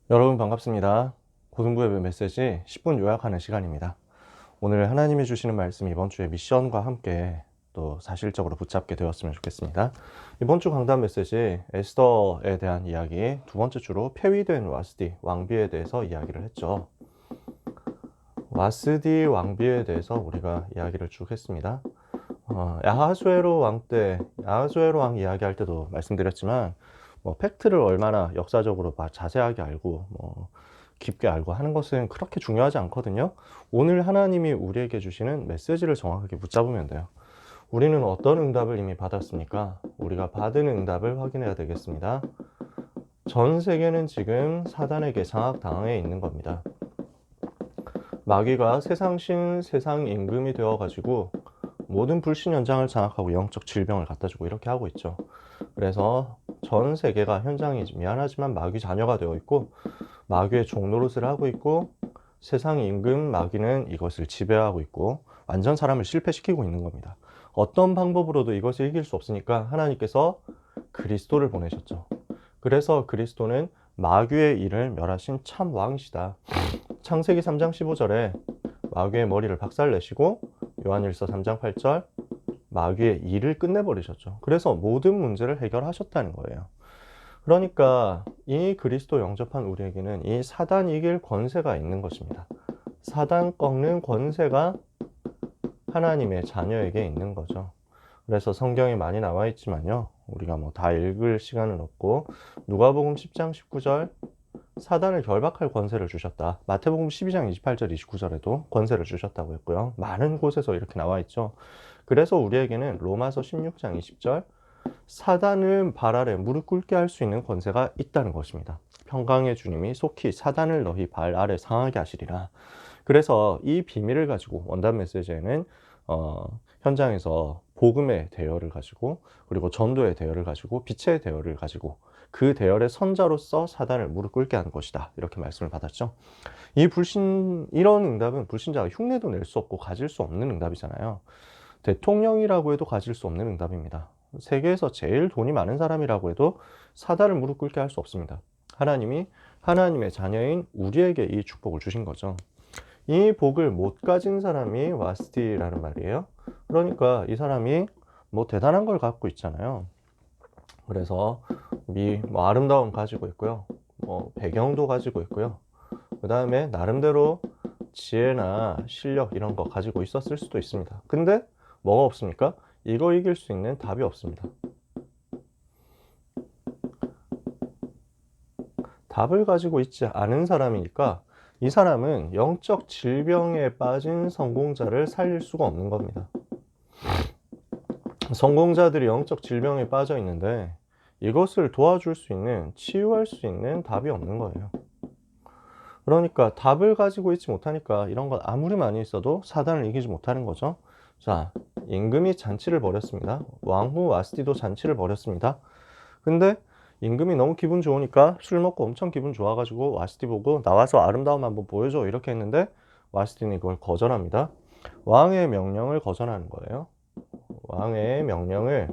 여러분 반갑습니다. 고등부의 메시지 10분 요약하는 시간입니다. 오늘 하나님이 주시는 말씀 이번 주의 미션과 함께 또 사실적으로 붙잡게 되었으면 좋겠습니다. 이번 주 강단 메시지 에스더에 대한 이야기 두 번째 주로 폐위된 와스디 왕비에 대해서 이야기를 했죠. 와스디 왕비에 대해서 우리가 이야기를 쭉 했습니다. 야하수에로 왕 이야기할 때도 말씀드렸지만 팩트를 얼마나 역사적으로 자세하게 알고 깊게 알고 하는 것은 그렇게 중요하지 않거든요. 오늘 하나님이 우리에게 주시는 메시지를 정확하게 붙잡으면 돼요. 우리는 어떤 응답을 이미 받았습니까? 우리가 받은 응답을 확인해야 되겠습니다. 전 세계는 지금 사단에게 장악당해 있는 겁니다. 마귀가 세상신, 세상 임금이 되어가지고 모든 불신 현장을 장악하고 영적 질병을 갖다주고 이렇게 하고 있죠. 그래서 전 세계가 현장이 미안하지만 마귀 자녀가 되어 있고 마귀의 종노릇을 하고 있고 세상 임금 마귀는 이것을 지배하고 있고 완전 사람을 실패시키고 있는 겁니다. 어떤 방법으로도 이것을 이길 수 없으니까 하나님께서 그리스도를 보내셨죠. 그래서 그리스도는 마귀의 일을 멸하신 참 왕이시다. 창세기 3장 15절에 마귀의 머리를 박살내시고 요한일서 3장 8절 마귀의 일을 끝내버리셨죠. 그래서 모든 문제를 해결하셨다는 거예요. 그러니까 이 그리스도 영접한 우리에게는 이 사단 이길 권세가 있는 것입니다. 사단 꺾는 권세가 하나님의 자녀에게 있는 거죠. 그래서 성경에 많이 나와 있지만요. 우리가 다 읽을 시간은 없고 누가복음 10장 19절 사단을 결박할 권세를 주셨다. 마태복음 12장 28절 29절에도 권세를 주셨다고 했고요. 많은 곳에서 이렇게 나와 있죠. 그래서 우리에게는 로마서 16장 20절 사단을 발 아래 무릎 꿇게 할 수 있는 권세가 있다는 것입니다. 평강의 주님이 속히 사단을 너희 발 아래 상하게 하시리라. 그래서 이 비밀을 가지고 원단 메시지에는 현장에서 복음의 대열을 가지고 그리고 전도의 대열을 가지고 빛의 대열을 가지고 그 대열의 선자로서 사단을 무릎 꿇게 하는 것이다. 이렇게 말씀을 받았죠. 이런 응답은 불신자가 흉내도 낼 수 없고 가질 수 없는 응답이잖아요. 대통령이라고 해도 가질 수 없는 응답입니다. 세계에서 제일 돈이 많은 사람이라고 해도 사단을 무릎 꿇게 할 수 없습니다. 하나님이 하나님의 자녀인 우리에게 이 축복을 주신 거죠. 이 복을 못 가진 사람이 와스티라는 말이에요. 그러니까 이 사람이 대단한 걸 갖고 있잖아요. 그래서 아름다움 가지고 있고요. 배경도 가지고 있고요. 그 다음에 나름대로 지혜나 실력 이런 거 가지고 있었을 수도 있습니다. 근데 뭐가 없습니까? 이거 이길 수 있는 답이 없습니다. 답을 가지고 있지 않은 사람이니까 이 사람은 영적 질병에 빠진 성공자를 살릴 수가 없는 겁니다. 성공자들이 영적 질병에 빠져 있는데 이것을 도와줄 수 있는, 치유할 수 있는 답이 없는 거예요. 그러니까 답을 가지고 있지 못하니까 이런 건 아무리 많이 있어도 사단을 이기지 못하는 거죠. 자, 임금이 잔치를 벌였습니다. 왕후 와스티도 잔치를 벌였습니다. 근데 임금이 너무 기분 좋으니까 술 먹고 엄청 기분 좋아가지고 와스티 보고 나와서 아름다움 한번 보여줘 이렇게 했는데 와스티는 이걸 거절합니다. 왕의 명령을 거절하는 거예요. 왕의 명령을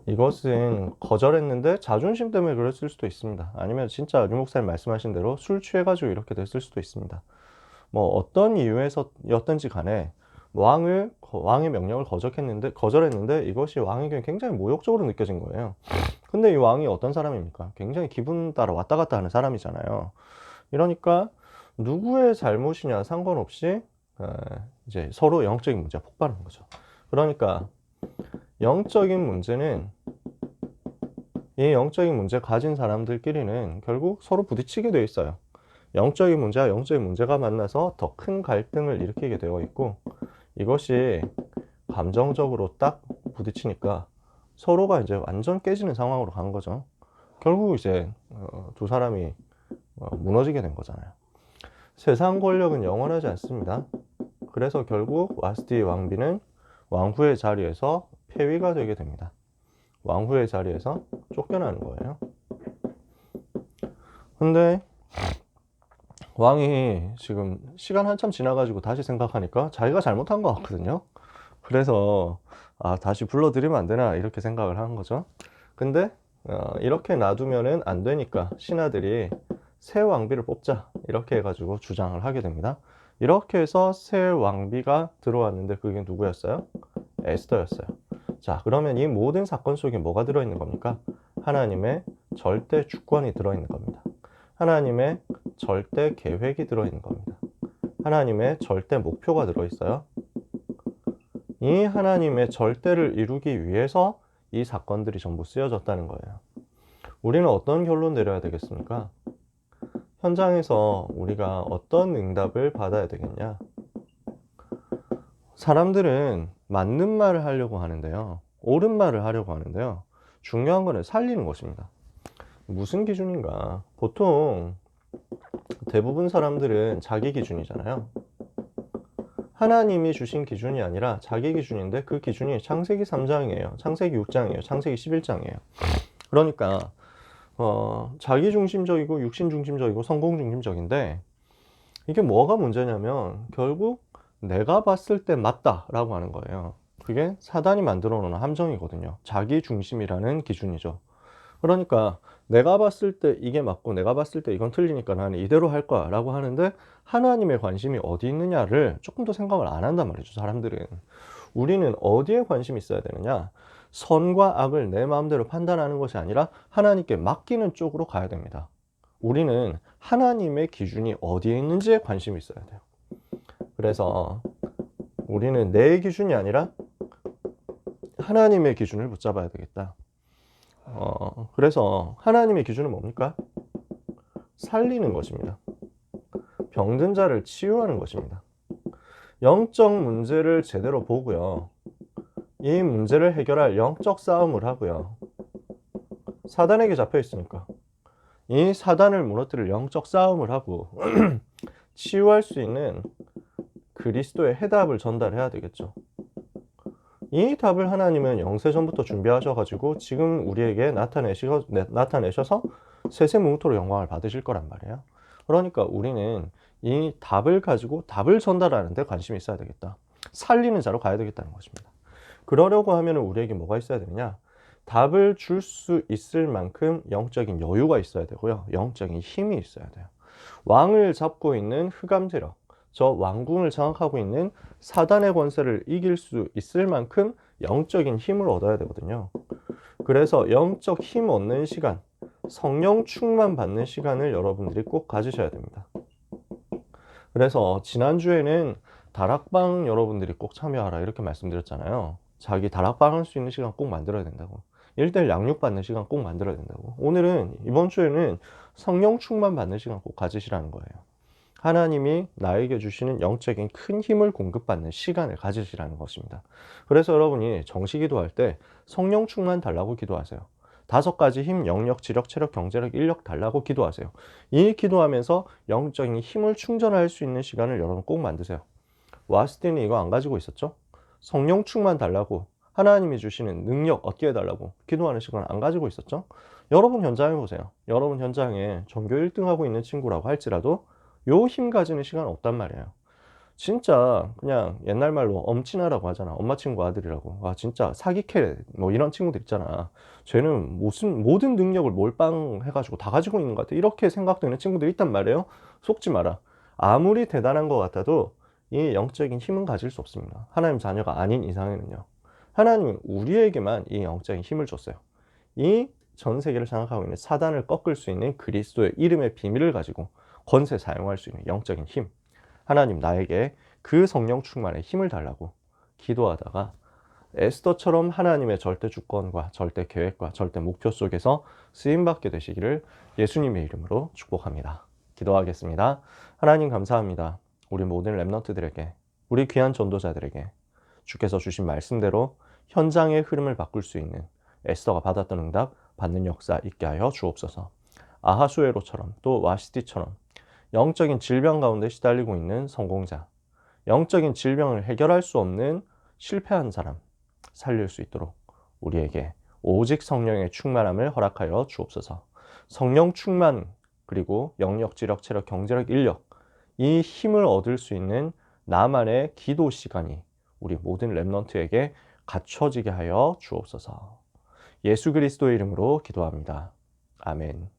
이것은 거절했는데 자존심 때문에 그랬을 수도 있습니다. 아니면 진짜 류 목사님 말씀하신 대로 술 취해가지고 이렇게 됐을 수도 있습니다. 어떤 이유에서였든지 간에 왕의 명령을 거절했는데 이것이 왕에게 굉장히 모욕적으로 느껴진 거예요. 근데 이 왕이 어떤 사람입니까? 굉장히 기분 따라 왔다 갔다 하는 사람이잖아요. 이러니까 누구의 잘못이냐 상관없이 이제 서로 영적인 문제가 폭발하는 거죠. 그러니까 영적인 문제는 이 영적인 문제 가진 사람들끼리는 결국 서로 부딪히게 되어 있어요. 영적인 문제와 영적인 문제가 만나서 더 큰 갈등을 일으키게 되어 있고 이것이 감정적으로 딱 부딪히니까 서로가 이제 완전 깨지는 상황으로 간 거죠. 결국 이제 두 사람이 무너지게 된 거잖아요. 세상 권력은 영원하지 않습니다. 그래서 결국 와스티 왕비는 왕후의 자리에서 폐위가 되게 됩니다. 왕후의 자리에서 쫓겨나는 거예요. 근데 왕이 지금 시간 한참 지나가지고 다시 생각하니까 자기가 잘못한 것 같거든요. 그래서 다시 불러들이면 안 되나 이렇게 생각을 하는 거죠. 근데 이렇게 놔두면은 안 되니까 신하들이 새 왕비를 뽑자 이렇게 해가지고 주장을 하게 됩니다. 이렇게 해서 새 왕비가 들어왔는데 그게 누구였어요? 에스더였어요. 자, 그러면 이 모든 사건 속에 뭐가 들어있는 겁니까? 하나님의 절대 주권이 들어있는 겁니다. 하나님의 절대 계획이 들어있는 겁니다. 하나님의 절대 목표가 들어있어요. 이 하나님의 절대를 이루기 위해서 이 사건들이 전부 쓰여졌다는 거예요. 우리는 어떤 결론 내려야 되겠습니까? 현장에서 우리가 어떤 응답을 받아야 되겠냐? 사람들은 맞는 말을 하려고 하는데요. 옳은 말을 하려고 하는데요. 중요한 거는 살리는 것입니다. 무슨 기준인가? 보통 대부분 사람들은 자기 기준이잖아요. 하나님이 주신 기준이 아니라 자기 기준인데 그 기준이 창세기 3장이에요. 창세기 6장이에요. 창세기 11장이에요. 그러니까 자기 중심적이고 육신 중심적이고 성공 중심적인데 이게 뭐가 문제냐면 결국 내가 봤을 때 맞다라고 하는 거예요. 그게 사단이 만들어 놓은 함정이거든요. 자기 중심이라는 기준이죠. 그러니까 내가 봤을 때 이게 맞고 내가 봤을 때 이건 틀리니까 나는 이대로 할 거야 라고 하는데 하나님의 관심이 어디 있느냐를 조금 더 생각을 안 한단 말이죠. 사람들은. 우리는 어디에 관심이 있어야 되느냐? 선과 악을 내 마음대로 판단하는 것이 아니라 하나님께 맡기는 쪽으로 가야 됩니다. 우리는 하나님의 기준이 어디에 있는지에 관심이 있어야 돼요. 그래서 우리는 내 기준이 아니라 하나님의 기준을 붙잡아야 되겠다. 그래서 하나님의 기준은 뭡니까? 살리는 것입니다. 병든 자를 치유하는 것입니다. 영적 문제를 제대로 보고요. 이 문제를 해결할 영적 싸움을 하고요. 사단에게 잡혀 있으니까 이 사단을 무너뜨릴 영적 싸움을 하고 치유할 수 있는 그리스도의 해답을 전달해야 되겠죠. 이 답을 하나님은 영세전부터 준비하셔가지고 지금 우리에게 나타내셔서 세세뭉토로 영광을 받으실 거란 말이에요. 그러니까 우리는 이 답을 가지고 답을 전달하는 데 관심이 있어야 되겠다. 살리는 자로 가야 되겠다는 것입니다. 그러려고 하면 우리에게 뭐가 있어야 되느냐? 답을 줄 수 있을 만큼 영적인 여유가 있어야 되고요. 영적인 힘이 있어야 돼요. 왕을 잡고 있는 흑암세력, 저 왕궁을 장악하고 있는 사단의 권세를 이길 수 있을 만큼 영적인 힘을 얻어야 되거든요. 그래서 영적 힘 얻는 시간, 성령 충만 받는 시간을 여러분들이 꼭 가지셔야 됩니다. 그래서 지난주에는 다락방 여러분들이 꼭 참여하라 이렇게 말씀드렸잖아요. 자기 다락방 할 수 있는 시간 꼭 만들어야 된다고. 1:1 양육 받는 시간 꼭 만들어야 된다고. 오늘은 이번 주에는 성령 충만 받는 시간 꼭 가지시라는 거예요. 하나님이 나에게 주시는 영적인 큰 힘을 공급받는 시간을 가지시라는 것입니다. 그래서 여러분이 정시기도할 때 성령 충만 달라고 기도하세요. 5가지 힘, 영력, 지력, 체력, 경제력, 인력 달라고 기도하세요. 이 기도하면서 영적인 힘을 충전할 수 있는 시간을 여러분 꼭 만드세요. 와스틴이 이거 안 가지고 있었죠? 성령 충만 달라고 하나님이 주시는 능력 얻게 해달라고 기도하는 시간 안 가지고 있었죠? 여러분 현장에 보세요. 여러분 현장에 전교 1등하고 있는 친구라고 할지라도 요 힘 가지는 시간 없단 말이에요. 진짜 그냥 옛날 말로 엄친아라고 하잖아. 엄마 친구 아들이라고. 와 진짜 사기캐 뭐 이런 친구들 있잖아. 쟤는 무슨 모든 능력을 몰빵해가지고 다 가지고 있는 것 같아. 이렇게 생각되는 친구들이 있단 말이에요. 속지 마라. 아무리 대단한 것 같아도 이 영적인 힘은 가질 수 없습니다. 하나님 자녀가 아닌 이상에는요. 하나님은 우리에게만 이 영적인 힘을 줬어요. 이 전 세계를 장악하고 있는 사단을 꺾을 수 있는 그리스도의 이름의 비밀을 가지고 권세 사용할 수 있는 영적인 힘. 하나님 나에게 그 성령 충만의 힘을 달라고 기도하다가 에스더처럼 하나님의 절대 주권과 절대 계획과 절대 목표 속에서 쓰임받게 되시기를 예수님의 이름으로 축복합니다. 기도하겠습니다. 하나님 감사합니다. 우리 모든 렘넌트들에게, 우리 귀한 전도자들에게 주께서 주신 말씀대로 현장의 흐름을 바꿀 수 있는 에스더가 받았던 응답 받는 역사 있게 하여 주옵소서. 아하수에로처럼 또 와시티처럼 영적인 질병 가운데 시달리고 있는 성공자, 영적인 질병을 해결할 수 없는 실패한 사람 살릴 수 있도록 우리에게 오직 성령의 충만함을 허락하여 주옵소서. 성령 충만 그리고 영역, 지력, 체력, 경제력, 인력 이 힘을 얻을 수 있는 나만의 기도 시간이 우리 모든 렘넌트에게 갖춰지게 하여 주옵소서. 예수 그리스도의 이름으로 기도합니다. 아멘.